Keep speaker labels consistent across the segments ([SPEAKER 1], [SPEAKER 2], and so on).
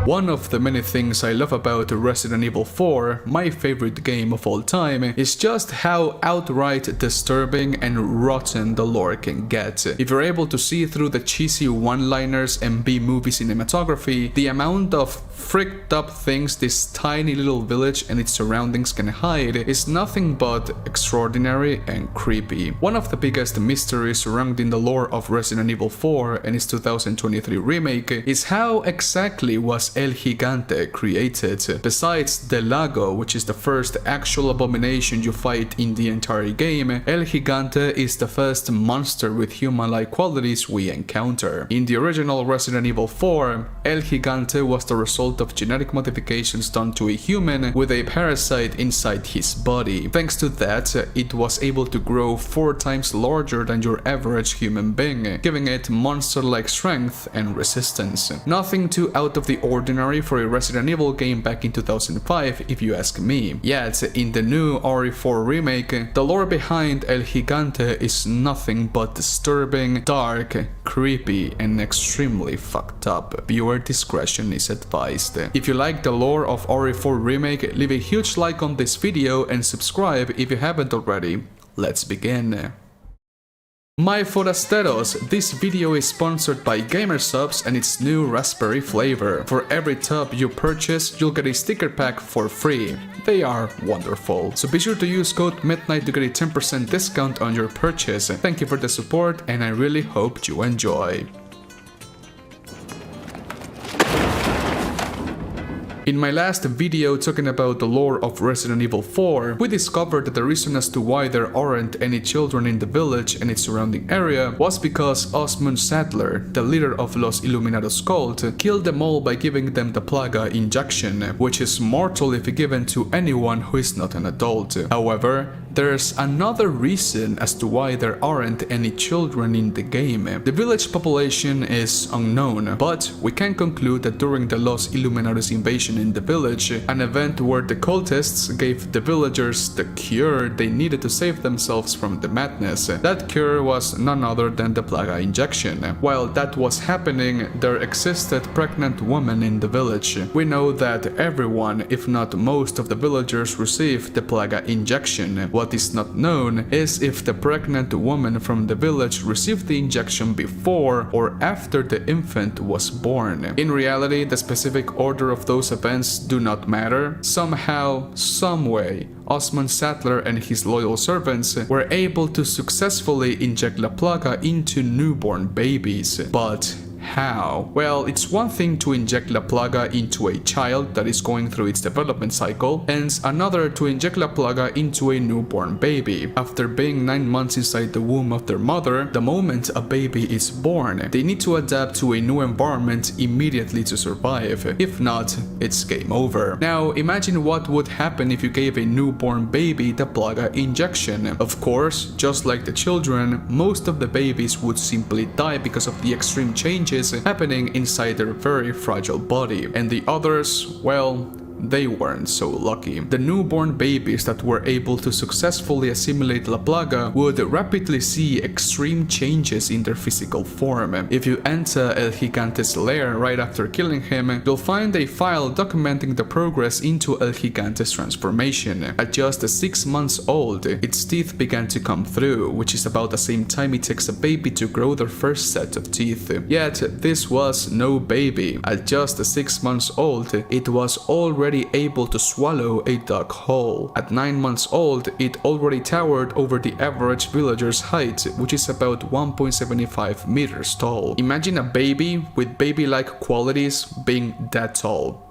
[SPEAKER 1] One of the many things I love about Resident Evil 4, my favorite game of all time, is just how outright disturbing and rotten the lore can get. If you're able to see through the cheesy one-liners and B-movie cinematography, the amount of fricked up things this tiny little village and its surroundings can hide is nothing but extraordinary and creepy. One of the biggest mysteries surrounding the lore of Resident Evil 4 and its 2023 remake is how exactly was El Gigante created. Besides the Lago, which is the first actual abomination you fight in the entire game, El Gigante is the first monster with human-like qualities we encounter. In the original Resident Evil 4, El Gigante was the result of genetic modifications done to a human with a parasite inside his body. Thanks to that, it was able to grow 4 times larger than your average human being, giving it monster-like strength and resistance. Nothing too out of the ordinary for a Resident Evil game back in 2005, if you ask me. Yet, in the new RE4 remake, the lore behind El Gigante is nothing but disturbing, dark, creepy, and extremely fucked up. Viewer discretion is advised. If you like the lore of RE4 remake, leave a huge like on this video and subscribe if you haven't already. Let's begin. My forasteros, this video is sponsored by Gamersubs and its new raspberry flavor. For every tub you purchase, you'll get a sticker pack for free. They are wonderful. So be sure to use code MIDNIGHT to get a 10% discount on your purchase. Thank you for the support and I really hope you enjoy. In my last video talking about the lore of Resident Evil 4, we discovered that the reason as to why there aren't any children in the village and its surrounding area was because Osmond Saddler, the leader of Los Iluminados cult, killed them all by giving them the Plaga injection, which is mortal if given to anyone who is not an adult. However, there's another reason as to why there aren't any children in the game. The village population is unknown, but we can conclude that during the Los Iluminados invasion in the village, an event where the cultists gave the villagers the cure they needed to save themselves from the madness. That cure was none other than the Plaga injection. While that was happening, there existed pregnant women in the village. We know that everyone, if not most of the villagers, received the Plaga injection. What is not known is if the pregnant woman from the village received the injection before or after the infant was born. In reality, the specific order of those events do not matter. Somehow, someway, Osmond Saddler and his loyal servants were able to successfully inject La Plaga into newborn babies. But how? Well, it's one thing to inject La Plaga into a child that is going through its development cycle, and another to inject La Plaga into a newborn baby. After being 9 months inside the womb of their mother, the moment a baby is born, they need to adapt to a new environment immediately to survive. If not, it's game over. Now, imagine what would happen if you gave a newborn baby the Plaga injection. Of course, just like the children, most of the babies would simply die because of the extreme changes happening inside their very fragile body, and the others, well, they weren't so lucky. The newborn babies that were able to successfully assimilate La Plaga would rapidly see extreme changes in their physical form. If you enter El Gigante's lair right after killing him, you'll find a file documenting the progress into El Gigante's transformation. At just 6 months old, its teeth began to come through, which is about the same time it takes a baby to grow their first set of teeth. Yet, this was no baby. At just 6 months old, it was already able to swallow a dug whole. At 9 months old, it already towered over the average villager's height, which is about 1.75 meters tall. Imagine a baby with baby-like qualities being that tall.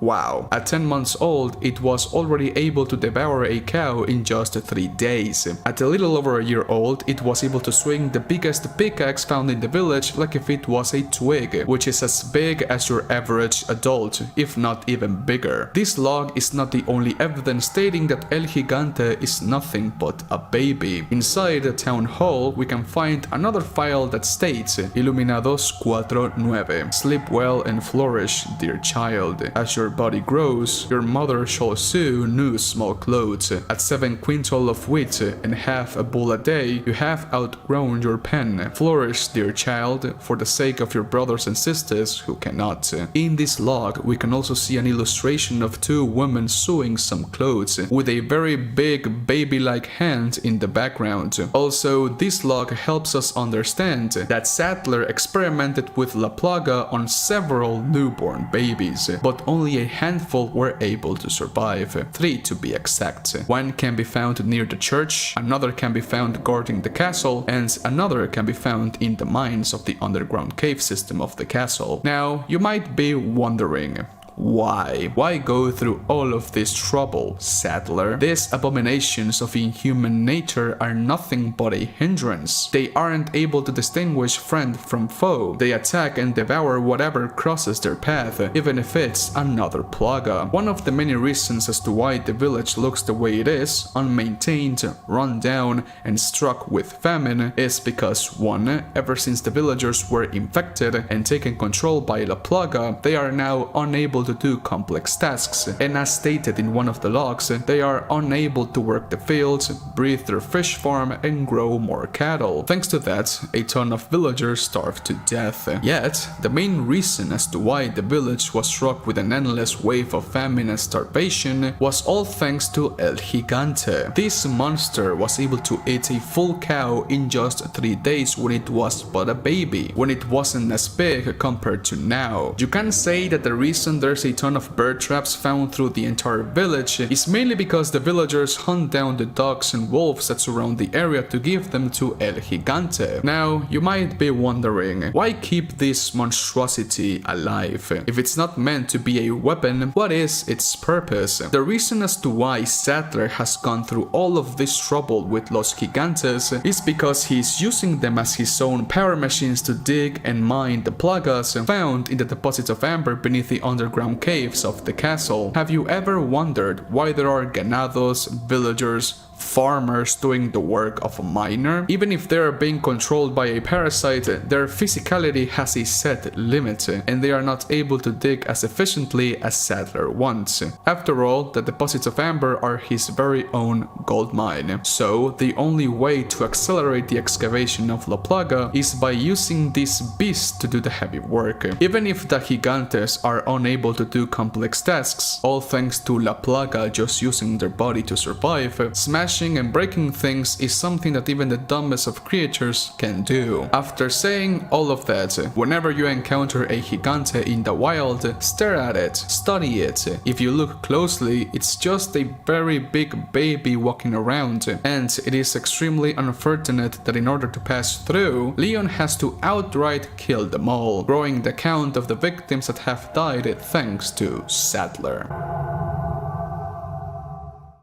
[SPEAKER 1] Wow. At 10 months old, it was already able to devour a cow in just 3 days. At a little over a year old, it was able to swing the biggest pickaxe found in the village like if it was a twig, which is as big as your average adult, if not even bigger. This log is not the only evidence stating that El Gigante is nothing but a baby. Inside the town hall, we can find another file that states Iluminados 4-9. Sleep well and flourish, dear child. As your your body grows, your mother shall sew new small clothes. At 7 quintal of wheat and half a bull a day, you have outgrown your pen. Flourish, dear child, for the sake of your brothers and sisters who cannot. In this log, we can also see an illustration of 2 women sewing some clothes, with a very big baby-like hand in the background. Also, this log helps us understand that Sattler experimented with La Plaga on several newborn babies, but only a handful were able to survive, 3 to be exact. One can be found near the church, another can be found guarding the castle, and another can be found in the mines of the underground cave system of the castle. Now, you might be wondering, why? Why go through all of this trouble, Sattler? These abominations of inhuman nature are nothing but a hindrance. They aren't able to distinguish friend from foe. They attack and devour whatever crosses their path, even if it's another plaga. One of the many reasons as to why the village looks the way it is, unmaintained, run down, and struck with famine, is because 1. Ever since the villagers were infected and taken control by La Plaga, they are now unable to do complex tasks, and as stated in one of the logs, they are unable to work the fields, breathe their fish farm, and grow more cattle. Thanks to that, a ton of villagers starved to death. Yet, the main reason as to why the village was struck with an endless wave of famine and starvation was all thanks to El Gigante. This monster was able to eat a full cow in just 3 days when it was but a baby, when it wasn't as big compared to now. You can say that the reason there's a ton of bird traps found through the entire village is mainly because the villagers hunt down the dogs and wolves that surround the area to give them to El Gigante. Now, you might be wondering, why keep this monstrosity alive? If it's not meant to be a weapon, what is its purpose? The reason as to why Sattler has gone through all of this trouble with Los Gigantes is because he's using them as his own power machines to dig and mine the plagas found in the deposits of amber beneath the underground caves of the castle. Have you ever wondered why there are ganados, villagers, farmers doing the work of a miner? Even if they are being controlled by a parasite, their physicality has a set limit, and they are not able to dig as efficiently as Sattler wants. After all, the deposits of amber are his very own gold mine. So, the only way to accelerate the excavation of La Plaga is by using this beast to do the heavy work. Even if the Gigantes are unable to do complex tasks, all thanks to La Plaga just using their body to survive, smashing and breaking things is something that even the dumbest of creatures can do. After saying all of that, whenever you encounter a Gigante in the wild, stare at it, study it. If you look closely, it's just a very big baby walking around, and it is extremely unfortunate that in order to pass through, Leon has to outright kill them all, growing the count of the victims that have died thanks to Sattler.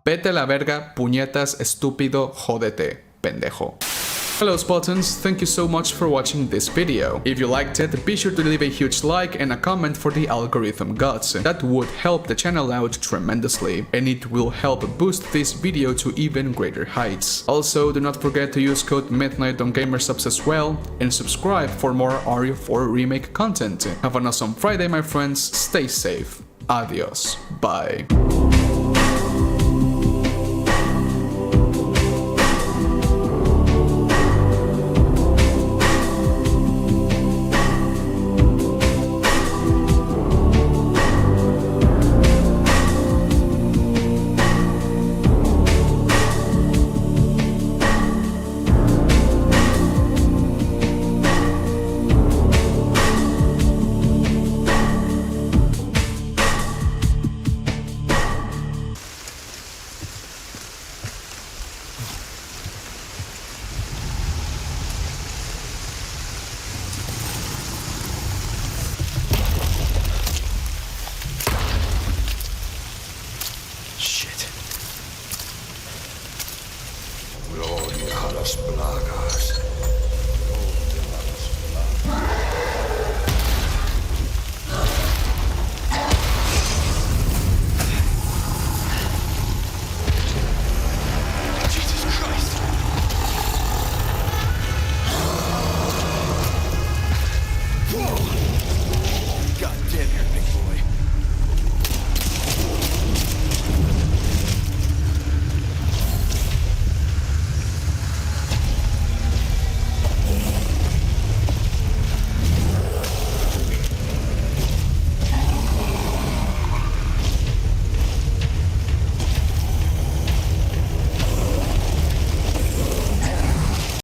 [SPEAKER 1] Vete a la verga, puñetas, estúpido, jódete, pendejo. Hello Spartans, thank you so much for watching this video. If you liked it, be sure to leave a huge like and a comment for the algorithm gods. That would help the channel out tremendously, and it will help boost this video to even greater heights. Also, do not forget to use code MIDNIGHT on GamerSubs as well, and subscribe for more RE4 Remake content. Have an awesome Friday my friends, stay safe, adios, bye.